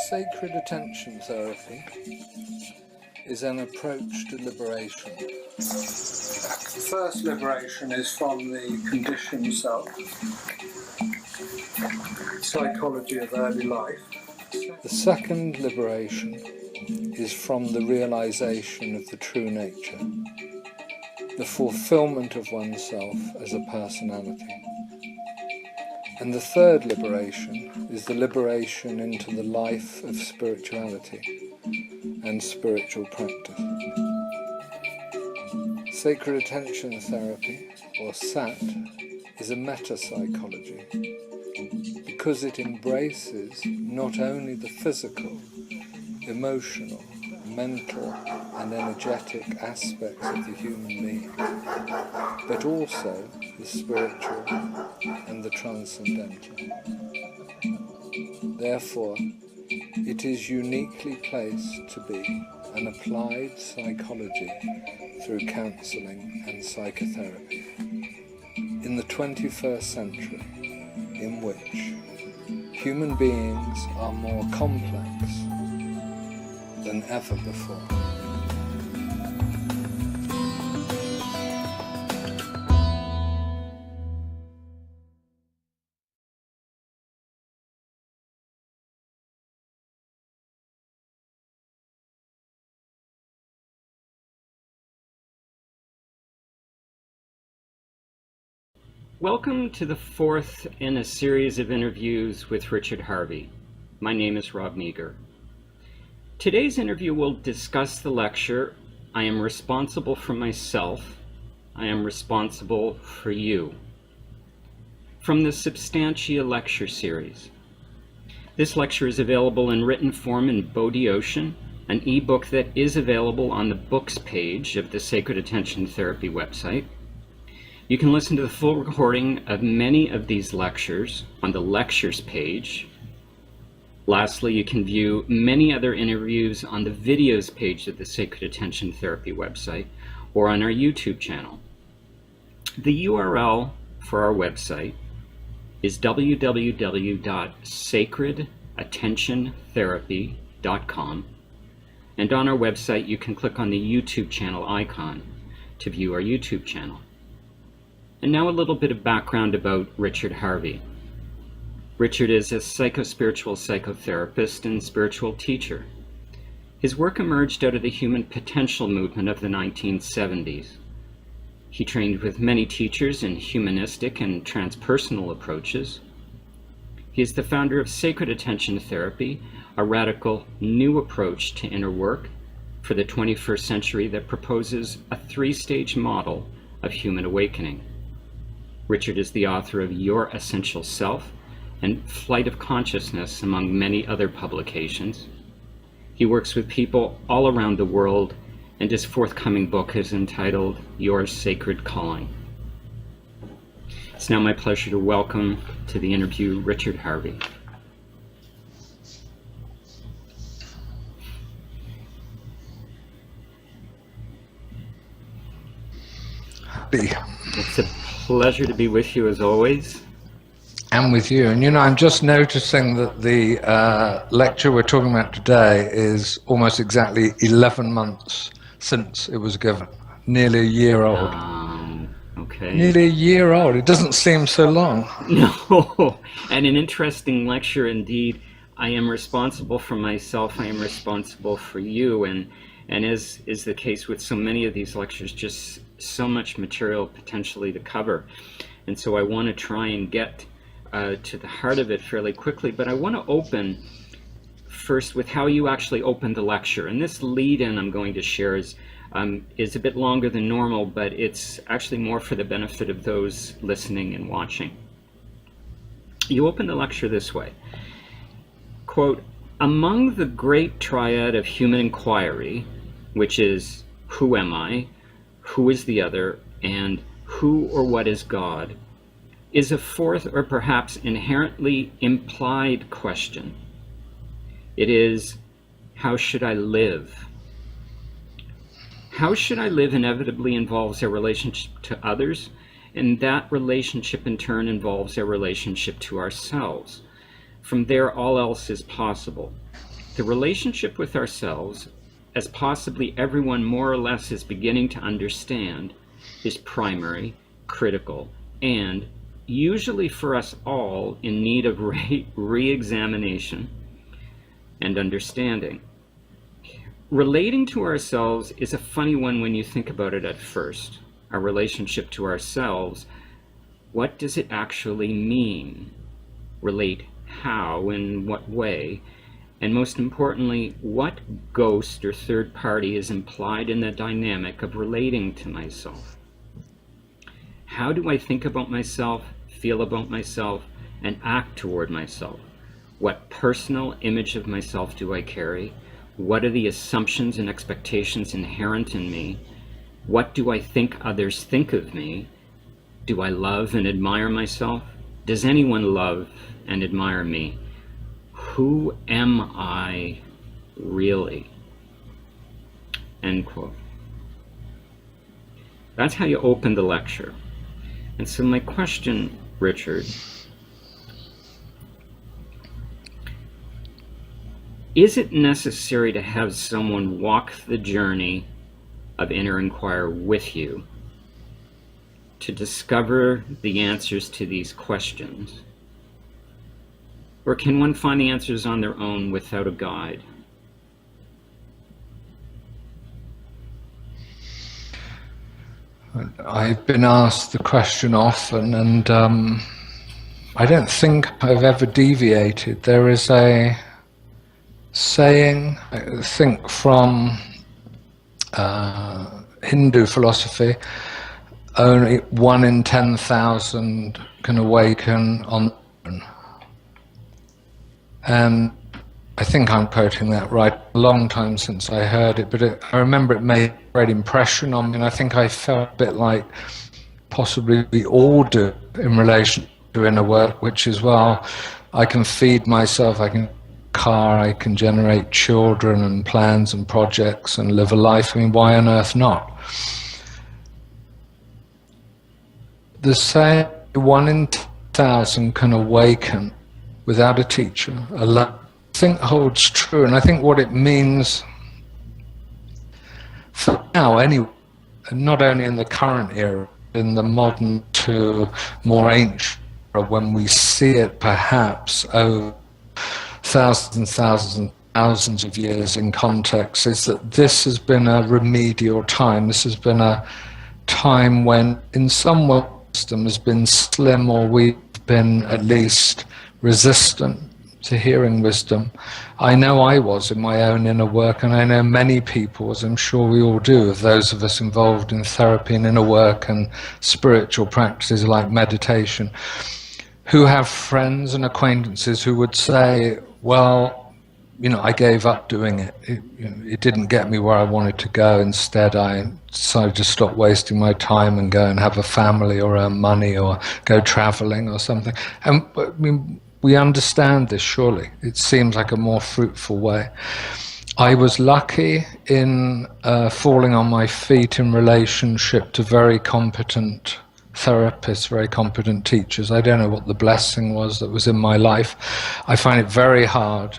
Sacred attention therapy is an approach to liberation. The first liberation is from the conditioned self, psychology of early life. The second liberation is from the realization of the true nature, the fulfillment of oneself as a personality. And the third liberation is the liberation into the life of spirituality and spiritual practice. Sacred attention therapy, or SAT, is a meta-psychology because it embraces not only the physical, emotional, mental and energetic aspects of the human being, but also the spiritual and the transcendental. Therefore, it is uniquely placed to be an applied psychology through counselling and psychotherapy in the 21st century, in which human beings are more complex than ever before. Welcome to the fourth in a series of interviews with Richard Harvey. My name is Rob Meager. Today's interview will discuss the lecture, I Am Responsible for Myself, I Am Responsible for You, from the Substantia lecture series. This lecture is available in written form in Bodhi Ocean, an ebook that is available on the books page of the Sacred Attention Therapy website. You can listen to the full recording of many of these lectures on the lectures page. Lastly, you can view many other interviews on the videos page of the Sacred Attention Therapy website or on our YouTube channel. The URL for our website is www.sacredattentiontherapy.com, and on our website you can click on the YouTube channel icon to view our YouTube channel. And now a little bit of background about Richard Harvey. Richard is a psychospiritual psychotherapist and spiritual teacher. His work emerged out of the human potential movement of the 1970s. He trained with many teachers in humanistic and transpersonal approaches. He is the founder of Sacred Attention Therapy, a radical new approach to inner work for the 21st century that proposes a three-stage model of human awakening. Richard is the author of Your Essential Self and Flight of Consciousness, among many other publications. He works with people all around the world, and his forthcoming book is entitled Your Sacred Calling. It's now my pleasure to welcome to the interview Richard Harvey. It's a pleasure to be with you as always. And with you. And I'm just noticing that the lecture we're talking about today is almost exactly 11 months since it was given. Nearly a year old. Okay. Nearly a year old. It doesn't seem so long. No. And an interesting lecture indeed. I am responsible for myself. I am responsible for you. And as is the case with so many of these lectures, just so much material potentially to cover. And so I want to try and get to the heart of it fairly quickly, but I want to open first with how you actually opened the lecture. And this lead-in I'm going to share is a bit longer than normal, but it's actually more for the benefit of those listening and watching. You opened the lecture this way, quote, "Among the great triad of human inquiry, which is who am I, who is the other, and who or what is God, is a fourth or perhaps inherently implied question. It is, how should I live? How should I live inevitably involves a relationship to others, and that relationship in turn involves a relationship to ourselves. From there, all else is possible. The relationship with ourselves, as possibly everyone more or less is beginning to understand, is primary, critical, and, usually for us all, in need of re-examination and understanding. Relating to ourselves is a funny one when you think about it at first. Our relationship to ourselves, what does it actually mean? Relate how, in what way? And most importantly, what ghost or third party is implied in the dynamic of relating to myself? How do I think about myself, feel about myself, and act toward myself? What personal image of myself do I carry? What are the assumptions and expectations inherent in me? What do I think others think of me? Do I love and admire myself? Does anyone love and admire me? Who am I really? End quote. That's how you open the lecture. And so my question, Richard, is it necessary to have someone walk the journey of inner inquiry with you to discover the answers to these questions? Or can one find the answers on their own without a guide? I've been asked the question often, and I don't think I've ever deviated. There is a saying, I think from Hindu philosophy, only 1 in 10,000 can awaken on their own. And I think I'm quoting that right. A long time since I heard it, but I remember it made a great impression on me, and I think I felt a bit like possibly we all do in relation to inner work, which is, well, I can feed myself, I can car, I can generate children and plans and projects and live a life. I mean, why on earth not? The saying 1 in 10,000 can awaken without a teacher alone, I think holds true, and I think what it means for now anyway, not only in the current era, in the modern to more ancient era, when we see it perhaps over thousands and thousands and thousands of years in context, is that this has been a remedial time. This has been a time when in some way wisdom has been slim, or we've been at least resistant to hearing wisdom. I know I was in my own inner work, and I know many people, as I'm sure we all do, of those of us involved in therapy and inner work and spiritual practices like meditation, who have friends and acquaintances who would say, well, you know, I gave up doing it. It didn't get me where I wanted to go. Instead, I decided to stop wasting my time and go and have a family or earn money or go traveling or something. And I mean, we understand this, surely. It seems like a more fruitful way. I was lucky in falling on my feet in relationship to very competent therapists, very competent teachers. I don't know what the blessing was that was in my life. I find it very hard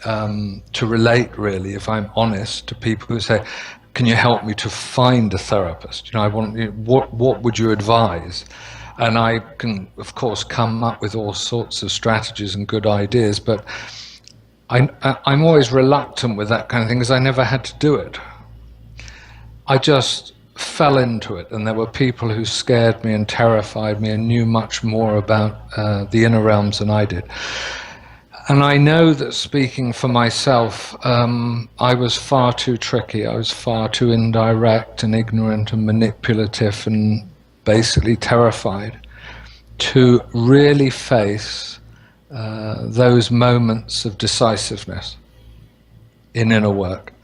to relate, really, if I'm honest, to people who say, can you help me to find a therapist? You know, what would you advise? And I can, of course, come up with all sorts of strategies and good ideas, but I'm always reluctant with that kind of thing because I never had to do it. I just fell into it, and there were people who scared me and terrified me and knew much more about the inner realms than I did. And I know that, speaking for myself, I was far too tricky. I was far too indirect and ignorant and manipulative and basically terrified to really face those moments of decisiveness in inner work.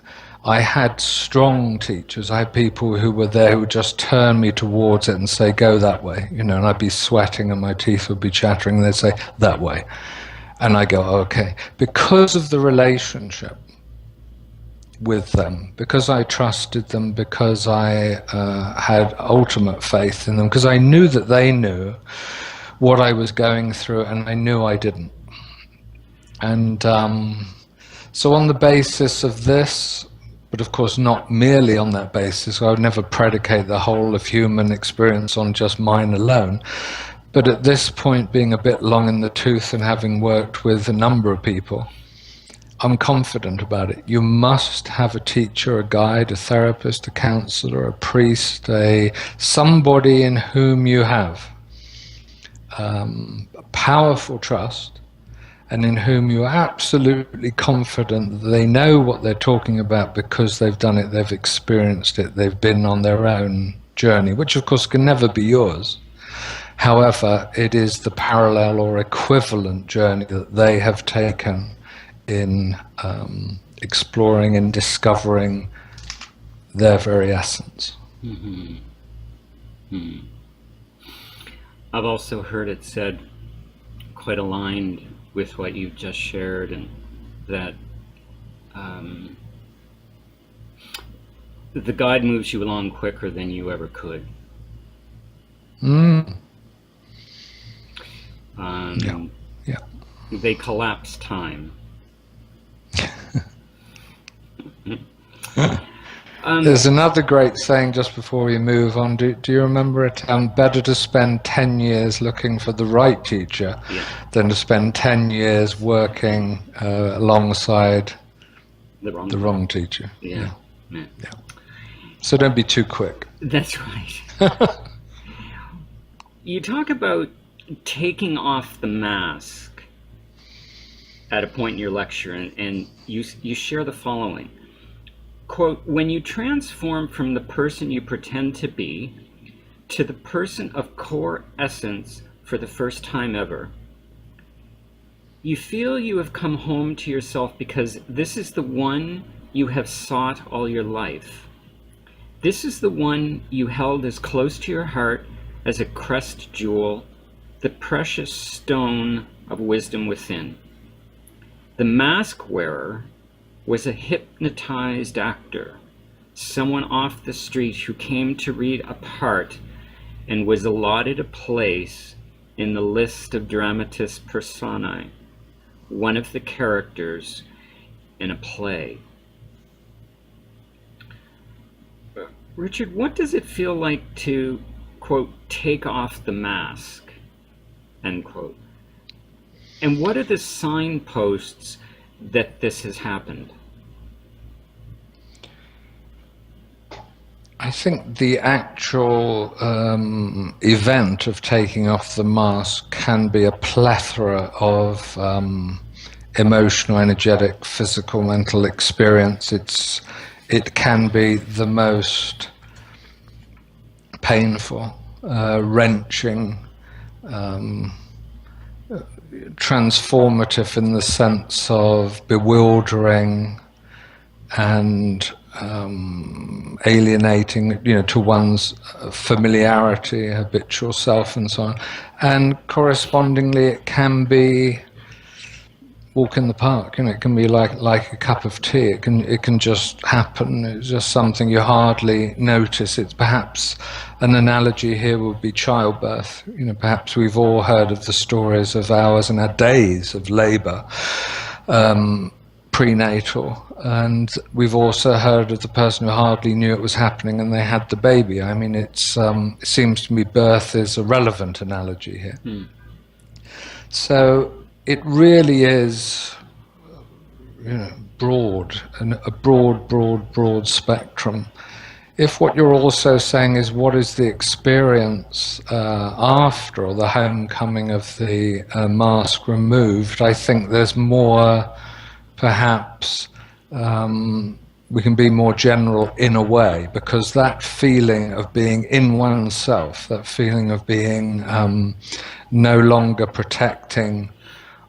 I had strong teachers. I had people who were there who would just turn me towards it and say, go that way, you know, and I'd be sweating and my teeth would be chattering, and they'd say, that way. And I go, okay. Because of the relationship with them, because I trusted them, because I had ultimate faith in them, because I knew that they knew what I was going through, and I knew I didn't. And so on the basis of this, but of course not merely on that basis, I would never predicate the whole of human experience on just mine alone. But at this point, being a bit long in the tooth and having worked with a number of people, I'm confident about it. You must have a teacher, a guide, a therapist, a counselor, a priest, somebody in whom you have powerful trust, and in whom you're absolutely confident that they know what they're talking about because they've done it, they've experienced it, they've been on their own journey, which of course can never be yours. However, it is the parallel or equivalent journey that they have taken in exploring and discovering their very essence. Mm-hmm. Mm-hmm. I've also heard it said, quite aligned with what you've just shared, and that the guide moves you along quicker than you ever could. Yeah. They collapse time. There's another great saying just before we move on. Do you remember it? Better to spend 10 years looking for the right teacher than to spend 10 years working alongside the wrong teacher. Yeah. So don't be too quick. That's right. You talk about taking off the mask at a point in your lecture, and you share the following. Quote, when you transform from the person you pretend to be to the person of core essence for the first time ever, you feel you have come home to yourself because this is the one you have sought all your life. This is the one you held as close to your heart as a crest jewel, the precious stone of wisdom within. The mask wearer was a hypnotized actor, someone off the street who came to read a part and was allotted a place in the list of dramatis personae, one of the characters in a play. Richard, what does it feel like to, quote, take off the mask, end quote? And what are the signposts that this has happened? I think the actual event of taking off the mask can be a plethora of emotional, energetic, physical, mental experience. It can be the most painful, wrenching, transformative in the sense of bewildering and alienating, to one's familiarity, habitual self, and so on. And correspondingly, it can be walk in the park. It can be like a cup of tea. It can just happen. It's just something you hardly notice. It's perhaps an analogy here would be childbirth. Perhaps we've all heard of the stories of hours and our days of labour, prenatal, and we've also heard of the person who hardly knew it was happening and they had the baby. I mean, it seems to me birth is a relevant analogy here. So it really is, broad, and a broad spectrum. If what you're also saying is what is the experience after, or the homecoming of the mask removed, I think there's more, perhaps, we can be more general in a way, because that feeling of being in oneself, that feeling of being no longer protecting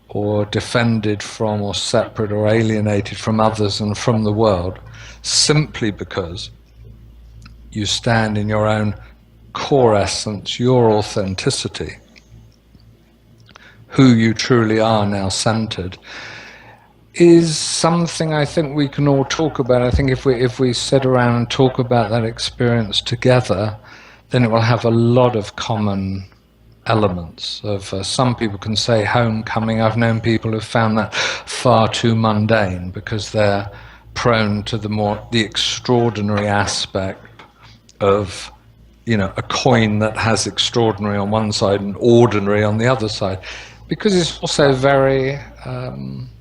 or defended from or separate or alienated from others and from the world, simply because you stand in your own core essence, your authenticity, who you truly are now centered, is something I think we can all talk about. I think if we sit around and talk about that experience together, then it will have a lot of common elements of some people can say homecoming. I've known people who've found that far too mundane because they're prone to the extraordinary aspect of, you know, a coin that has extraordinary on one side and ordinary on the other side, because it's also very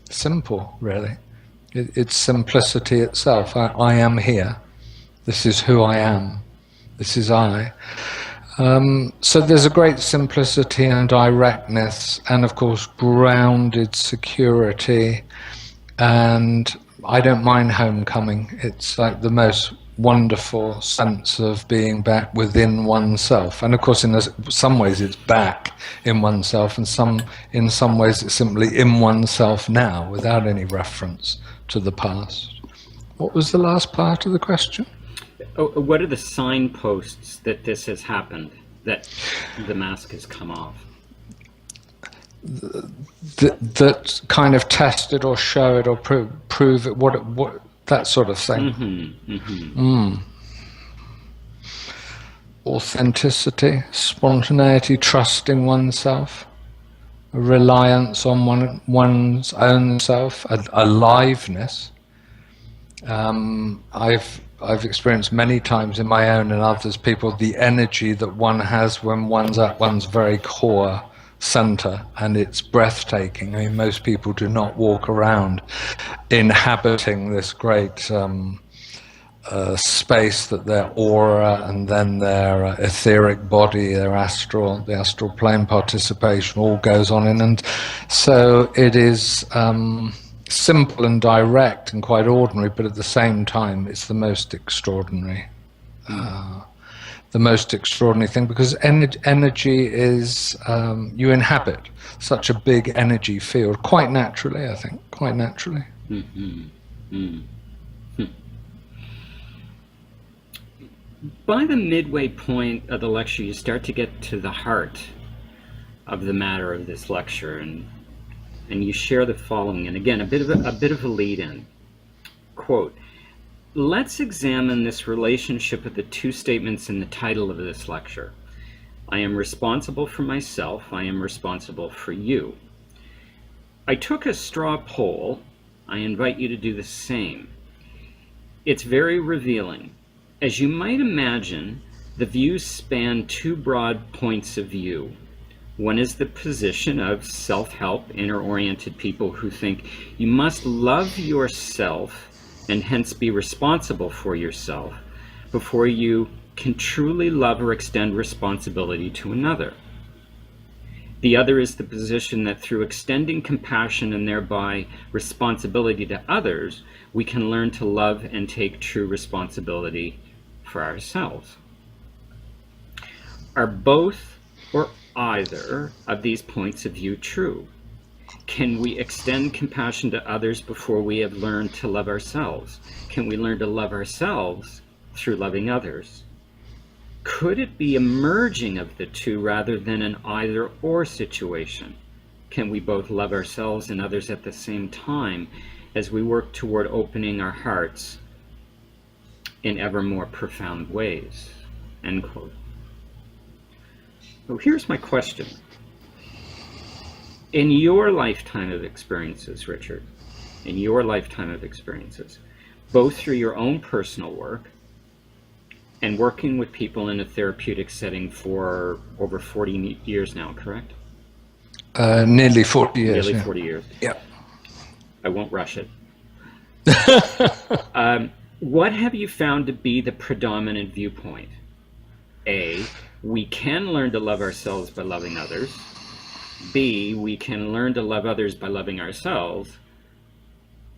simple, really. It's simplicity itself. I am here. This is who I am. This is I. So there's a great simplicity and directness, and of course grounded security. And I don't mind homecoming. It's like the most wonderful sense of being back within oneself. And of course, in some ways, it's back in oneself, and in some ways, it's simply in oneself now, without any reference to the past. What was the last part of the question? What are the signposts that this has happened, that the mask has come off? That kind of test it or show it or prove it, what that sort of thing. Mm-hmm, mm-hmm. Authenticity, spontaneity, trusting oneself, a reliance on one's own self, aliveness. I've experienced many times in my own and others' people the energy that one has when one's at one's very core center, and it's breathtaking. I mean, most people do not walk around inhabiting this great space that their aura and then their etheric body, the astral plane participation all goes on in. And so it is simple and direct and quite ordinary, but at the same time it's the most extraordinary. The most extraordinary thing, because energy is, you inhabit such a big energy field, quite naturally, I think, quite naturally. Mm-hmm. Mm-hmm. By the midway point of the lecture, you start to get to the heart of the matter of this lecture, and you share the following, and again, a bit of a lead-in. Quote, "Let's examine this relationship of the two statements in the title of this lecture. I am responsible for myself. I am responsible for you. I took a straw poll. I invite you to do the same. It's very revealing. As you might imagine, the views span two broad points of view. One is the position of self-help, inner-oriented people who think you must love yourself and hence be responsible for yourself before you can truly love or extend responsibility to another. The other is the position that through extending compassion and thereby responsibility to others, we can learn to love and take true responsibility for ourselves. Are both or either of these points of view true? Can we extend compassion to others before we have learned to love ourselves? Can we learn to love ourselves through loving others? Could it be a merging of the two rather than an either-or situation? Can we both love ourselves and others at the same time as we work toward opening our hearts in ever more profound ways?" End quote. So here's my question. In your lifetime of experiences, Richard, in your lifetime of experiences, both through your own personal work and working with people in a therapeutic setting for over 40 years now, correct? Nearly 40 years. Nearly 40 years. Yeah. I won't rush it. What have you found to be the predominant viewpoint? A, we can learn to love ourselves by loving others. B, we can learn to love others by loving ourselves.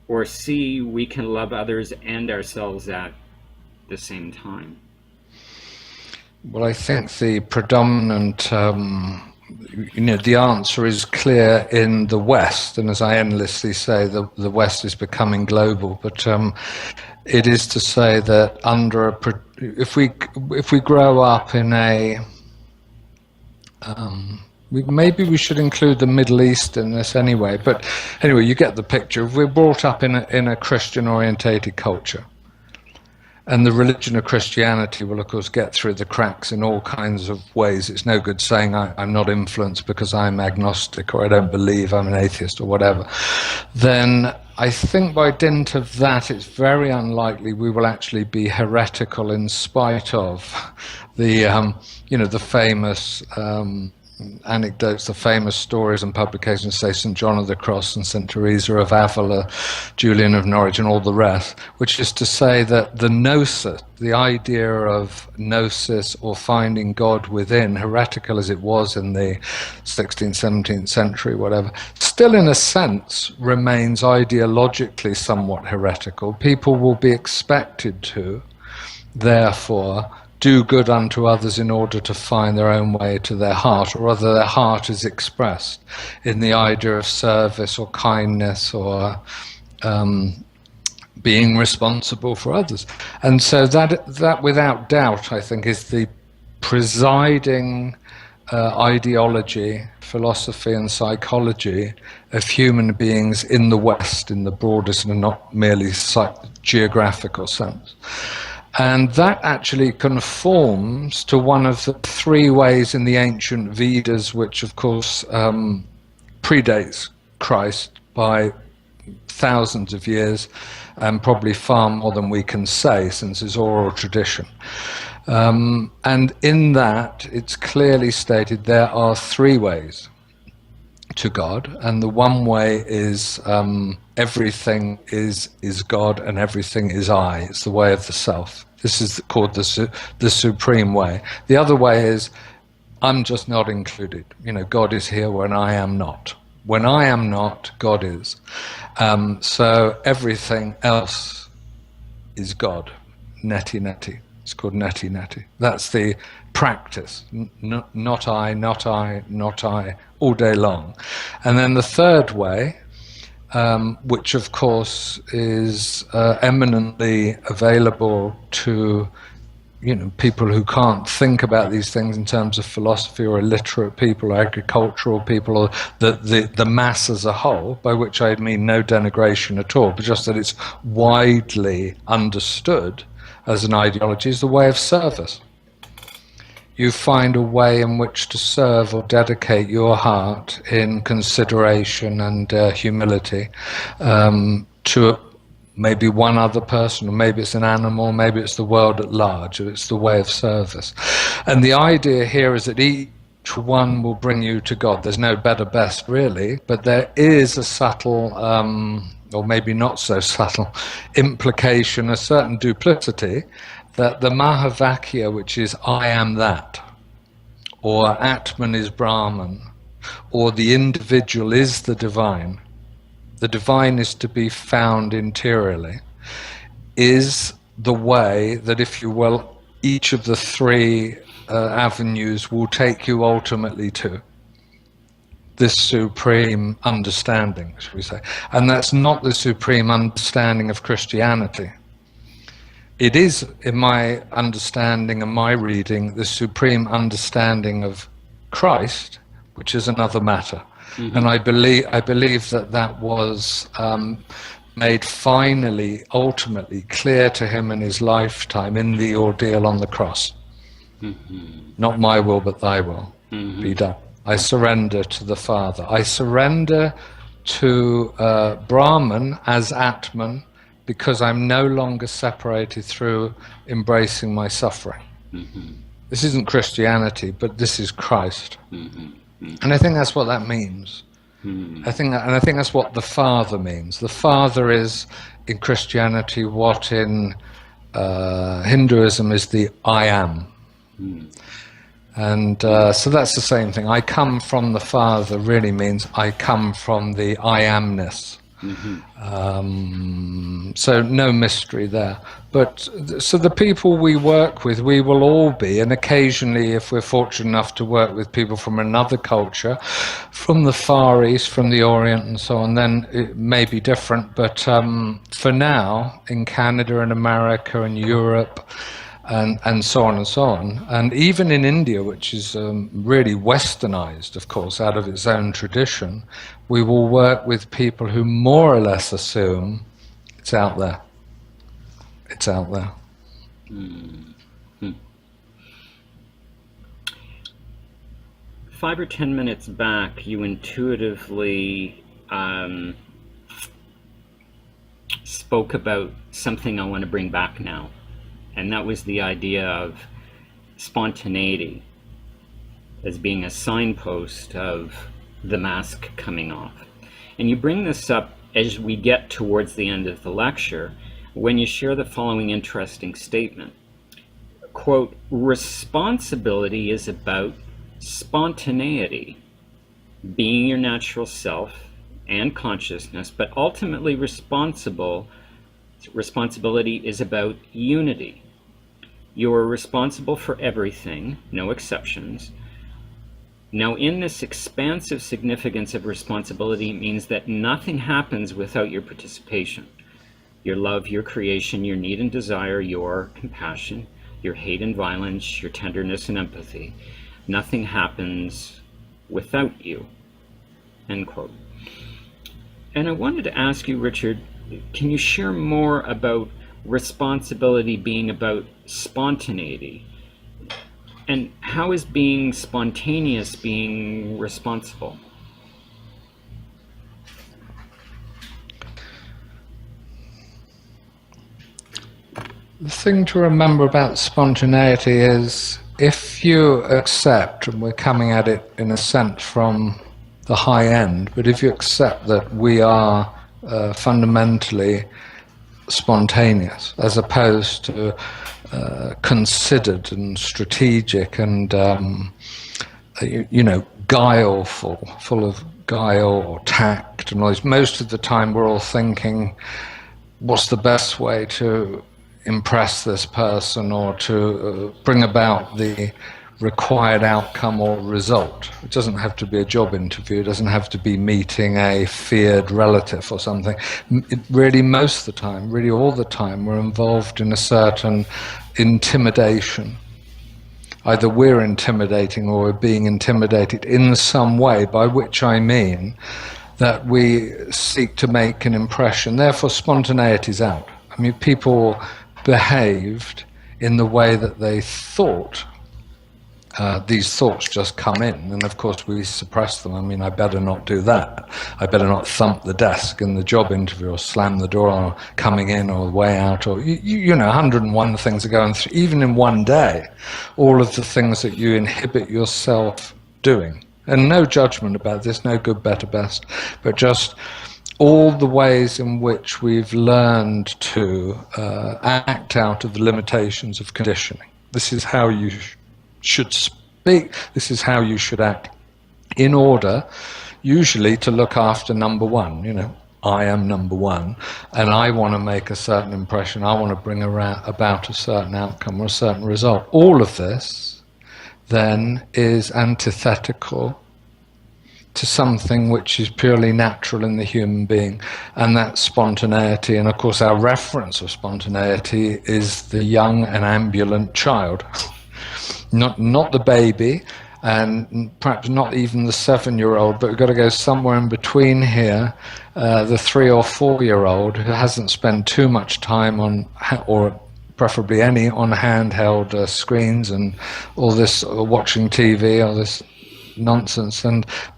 Or C, we can love others and ourselves at the same time. Well, I think the predominant, the answer is clear in the West, and as I endlessly say, the West is becoming global. But it is to say that if we grow up in a maybe we should include the Middle East in this anyway. But anyway, you get the picture. We're brought up in a Christian-orientated culture, And the religion of Christianity will, of course, get through the cracks in all kinds of ways. It's no good saying I'm not influenced because I'm agnostic or I don't believe, I'm an atheist or whatever. Then I think by dint of that, it's very unlikely we will actually be heretical in spite of the, the famous anecdotes, the famous stories and publications, say St. John of the Cross and St. Teresa of Avila, Julian of Norwich and all the rest, which is to say that the gnosis, the idea of gnosis or finding God within, heretical as it was in the 16th, 17th century, whatever, still in a sense remains ideologically somewhat heretical. People will be expected to, therefore, do good unto others in order to find their own way to their heart, or rather their heart is expressed in the idea of service or kindness or being responsible for others. And so that without doubt, I think, is the presiding ideology, philosophy and psychology of human beings in the West, in the broadest and not merely geographical sense. And that actually conforms to one of the three ways in the ancient Vedas, which of course predates Christ by thousands of years, and probably far more than we can say since it's oral tradition. And in that, it's clearly stated there are three ways to God, and the one way is everything is God and everything is I. It's the way of the self. This is called the supreme way. The other way is I'm just not included. God is here when I am not. When I am not, God is. So everything else is God. Neti neti. It's called neti neti. That's the practice. Not I, not I, not I, all day long. And then the third way, which of course is eminently available to people who can't think about these things in terms of philosophy, or illiterate people, or agricultural people, or the mass as a whole, by which I mean no denigration at all, but just that it's widely understood as an ideology, is the way of service. You find a way in which to serve or dedicate your heart in consideration and humility to maybe one other person, or maybe it's an animal, maybe it's the world at large, or it's the way of service. And the idea here is that each one will bring you to God. There's no better best, really, but there is a subtle, or maybe not so subtle, implication, a certain duplicity, that the Mahavakya, which is I am that, or Atman is Brahman, or the individual is the divine is to be found interiorly, is the way that, if you will, each of the three avenues will take you ultimately to this supreme understanding, shall we say. And that's not the supreme understanding of Christianity. It is, in my understanding and my reading, the supreme understanding of Christ, which is another matter. Mm-hmm. And I believe that was made finally, ultimately clear to him in his lifetime in the ordeal on the cross. Mm-hmm. Not my will, but thy will be done. I surrender to the Father. I surrender to Brahman as Atman, because I'm no longer separated through embracing my suffering. Mm-hmm. This isn't Christianity, but this is Christ. Mm-hmm. And I think that's what that means. I think that's what the Father means. The Father is, in Christianity, what in Hinduism is the I am. And so that's the same thing. I come from the Father really means I come from the I amness. So no mystery there. But so the people we work with, we will all be, and occasionally, if we're fortunate enough to work with people from another culture, from the Far East, from the Orient and so on, then it may be different. But for now, in Canada and America and Europe, and so on and so on, and even in India, which is really westernized, of course, out of its own tradition, we will work with people who more or less assume it's out there. It's out there. Mm. 5 or 10 minutes back, you intuitively spoke about something I want to bring back now, and that was the idea of spontaneity as being a signpost of the mask coming off. And you bring this up as we get towards the end of the lecture when you share the following interesting statement. Quote, responsibility is about spontaneity, being your natural self and consciousness, but ultimately responsibility is about unity. You are responsible for everything, no exceptions. Now, in this expansive significance of responsibility means that nothing happens without your participation. Your love, your creation, your need and desire, your compassion, your hate and violence, your tenderness and empathy. Nothing happens without you. End quote. And I wanted to ask you, Richard, can you share more about responsibility being about spontaneity? And how is being spontaneous being responsible? The thing to remember about spontaneity is if you accept, and we're coming at it in a sense from the high end, but if you accept that we are fundamentally spontaneous as opposed to considered and strategic and guileful, full of guile or tact and all this. Most of the time we're all thinking, what's the best way to impress this person or to bring about the required outcome or result. It doesn't have to be a job interview, it doesn't have to be meeting a feared relative or something. Really most of the time, really all the time, we're involved in a certain intimidation. Either we're intimidating or we're being intimidated in some way, by which I mean that we seek to make an impression. Therefore spontaneity is out. I mean, people behaved in the way that they thought. These thoughts just come in, and of course we suppress them. I mean, I better not do that. I better not thump the desk in the job interview or slam the door or coming in or way out, or, 101 things are going through, even in one day, all of the things that you inhibit yourself doing. And no judgment about this, no good, better, best, but just all the ways in which we've learned to act out of the limitations of conditioning. This is how you should speak, this is how you should act, in order usually to look after number one. I am number one, and I want to make a certain impression, I want to bring about a certain outcome or a certain result. All of this then is antithetical to something which is purely natural in the human being, and that's spontaneity. And of course our reference of spontaneity is the young and ambulant child. Not the baby, and perhaps not even the 7-year-old, but we've got to go somewhere in between here, the 3 or 4-year-old who hasn't spent too much time on, or preferably any, on handheld screens and all this, watching TV, all this nonsense,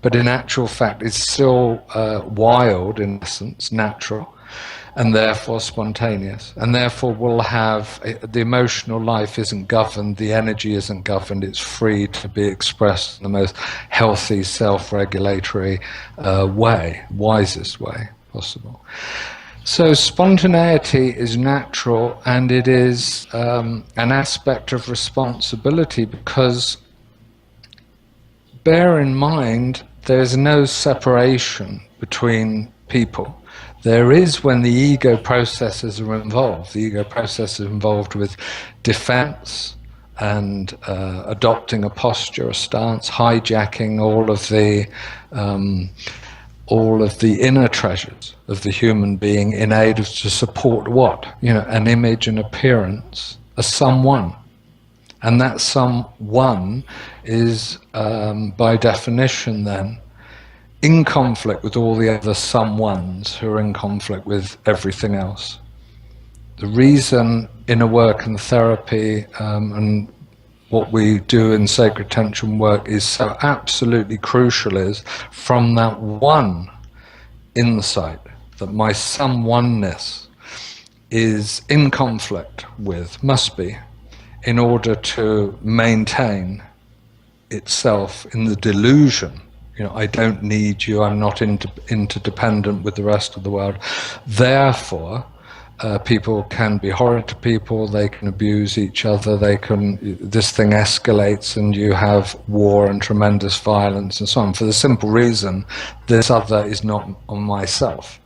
but in actual fact it's still wild in essence, natural, and therefore spontaneous, and therefore will have the emotional life isn't governed, the energy isn't governed, it's free to be expressed in the most healthy, self-regulatory way, wisest way possible. So spontaneity is natural, and it is an aspect of responsibility, because bear in mind there's no separation between people. There is when the ego processes are involved. The ego process is involved with defense and adopting a posture, a stance, hijacking all of the inner treasures of the human being in aid of to support what? An image, an appearance, a someone. And that someone is, by definition then, in conflict with all the other someones who are in conflict with everything else. The reason inner work and therapy and what we do in sacred tension work is so absolutely crucial is from that one insight that my some-oneness is in conflict with, must be, in order to maintain itself in the delusion. I don't need you, I'm not interdependent with the rest of the world. Therefore, people can be horrid to people, they can abuse each other, this thing escalates and you have war and tremendous violence and so on, for the simple reason this other is not on myself.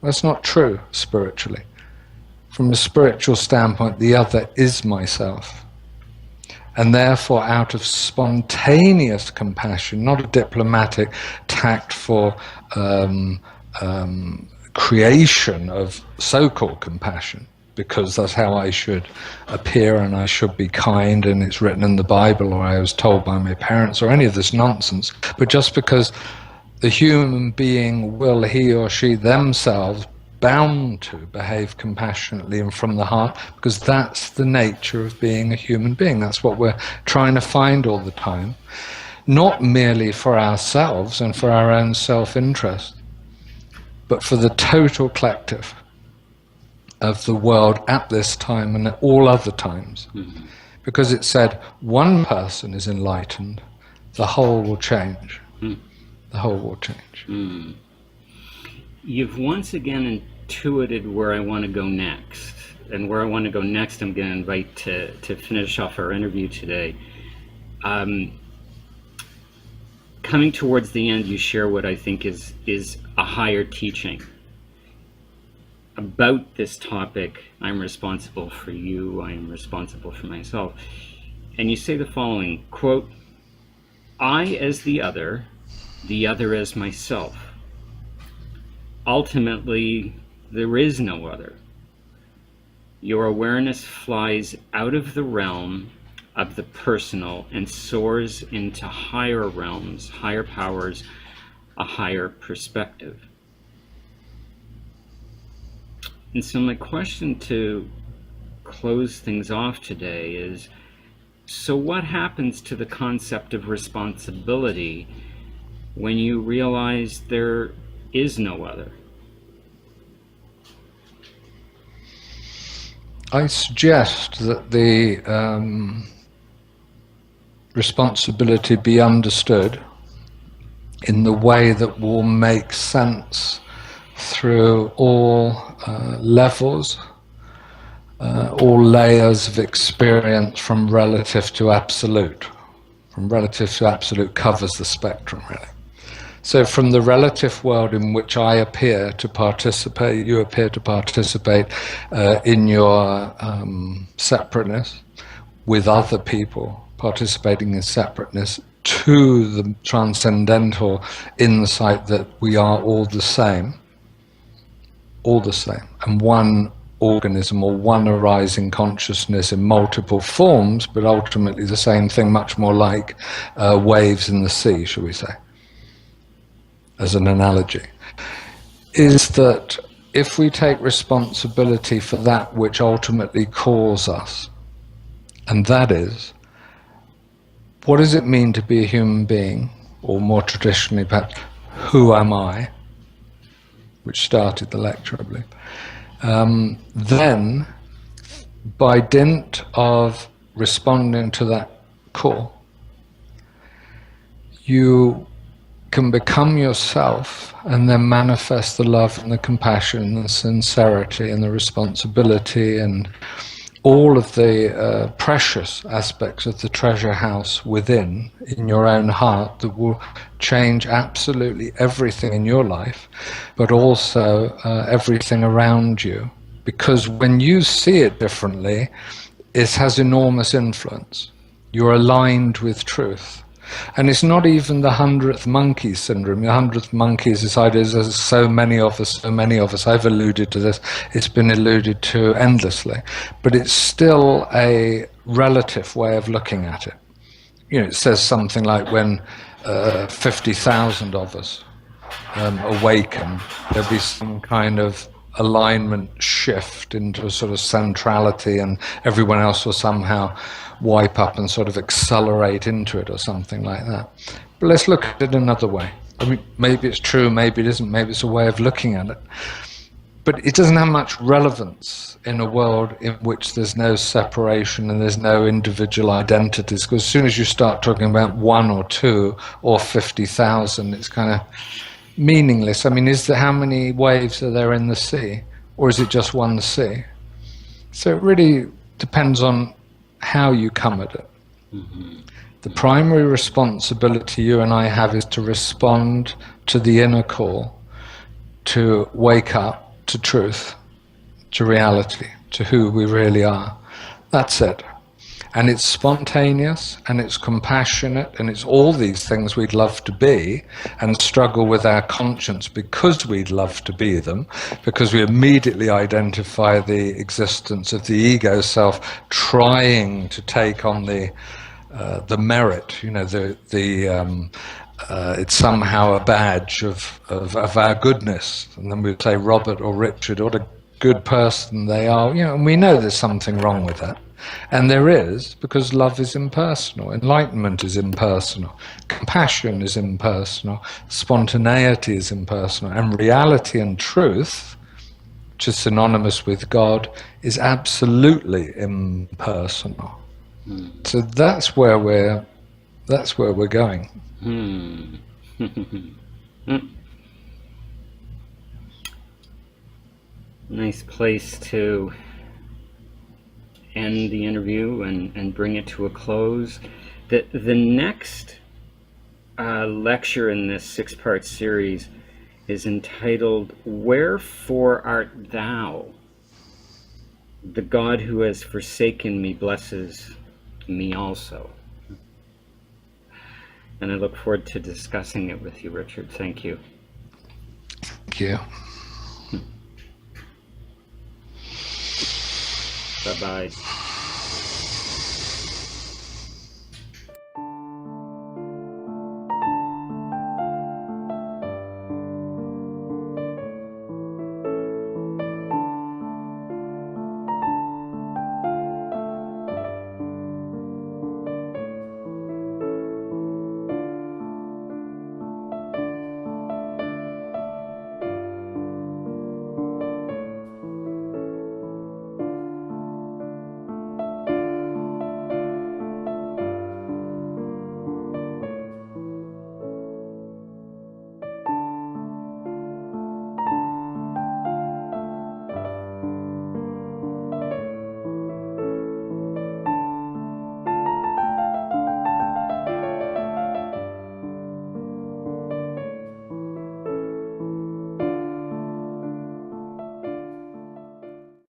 That's not true spiritually. From a spiritual standpoint, the other is myself. And therefore, out of spontaneous compassion, not a diplomatic, tactful creation of so-called compassion, because that's how I should appear and I should be kind and it's written in the Bible or I was told by my parents or any of this nonsense, but just because the human being will, he or she themselves, bound to behave compassionately and from the heart, because that's the nature of being a human being. That's what we're trying to find all the time, not merely for ourselves and for our own self-interest, but for the total collective of the world at this time and at all other times. Mm-hmm. Because it said, one person is enlightened, the whole will change. Mm. The whole will change. Mm. You've once again intuited where I want to go next. And where I want to go next, I'm going to invite to finish off our interview today. Coming towards the end, you share what I think is a higher teaching. About this topic, I'm responsible for you, I am responsible for myself. And you say the following, quote, I as the other as myself. Ultimately, there is no other. Your awareness flies out of the realm of the personal and soars into higher realms, higher powers, a higher perspective. And so my question to close things off today is, so what happens to the concept of responsibility when you realize there is no other? I suggest that the responsibility be understood in the way that will make sense through all levels, all layers of experience, from relative to absolute. From relative to absolute covers the spectrum, really. So from the relative world in which I appear to participate, you appear to participate in your separateness with other people, participating in separateness, to the transcendental insight that we are all the same, and one organism or one arising consciousness in multiple forms, but ultimately the same thing, much more like waves in the sea, shall we say, as an analogy, is that if we take responsibility for that which ultimately calls us, and that is, what does it mean to be a human being, or more traditionally perhaps, who am I, which started the lecture, I believe, then by dint of responding to that call, you can become yourself and then manifest the love and the compassion and the sincerity and the responsibility and all of the precious aspects of the treasure house within, in your own heart, that will change absolutely everything in your life, but also everything around you. Because when you see it differently, it has enormous influence. You're aligned with truth. And it's not even the 100th monkey syndrome. The 100th monkey is this idea, there's so many of us. I've alluded to this. It's been alluded to endlessly. But it's still a relative way of looking at it. You know, it says something like when 50,000 of us awaken, there'll be some kind of alignment shift into a sort of centrality, and everyone else will somehow wipe up and sort of accelerate into it or something like that. But let's look at it another way. I mean, maybe it's true, maybe it isn't, maybe it's a way of looking at it. But it doesn't have much relevance in a world in which there's no separation and there's no individual identities. Because as soon as you start talking about 1 or 2 or 50,000, it's kind of meaningless. I mean, how many waves are there in the sea? Or is it just one sea? So it really depends on how you come at it. Mm-hmm. The primary responsibility you and I have is to respond to the inner call, to wake up to truth, to reality, to who we really are. That's it. And it's spontaneous, and it's compassionate, and it's all these things we'd love to be and struggle with our conscience because we'd love to be them, because we immediately identify the existence of the ego self trying to take on the merit, you know, it's somehow a badge of our goodness. And then we'd say Robert or Richard, what a good person they are. You know, and we know there's something wrong with that. And there is, because love is impersonal, enlightenment is impersonal, compassion is impersonal, spontaneity is impersonal, and reality and truth, which is synonymous with God, is absolutely impersonal. So that's where we're going. Nice place to end the interview and bring it to a close. The next lecture in this 6-part series is entitled, "Wherefore art thou? The God who has forsaken me blesses me also." And I look forward to discussing it with you, Richard. Thank you. Thank you. Bye-bye.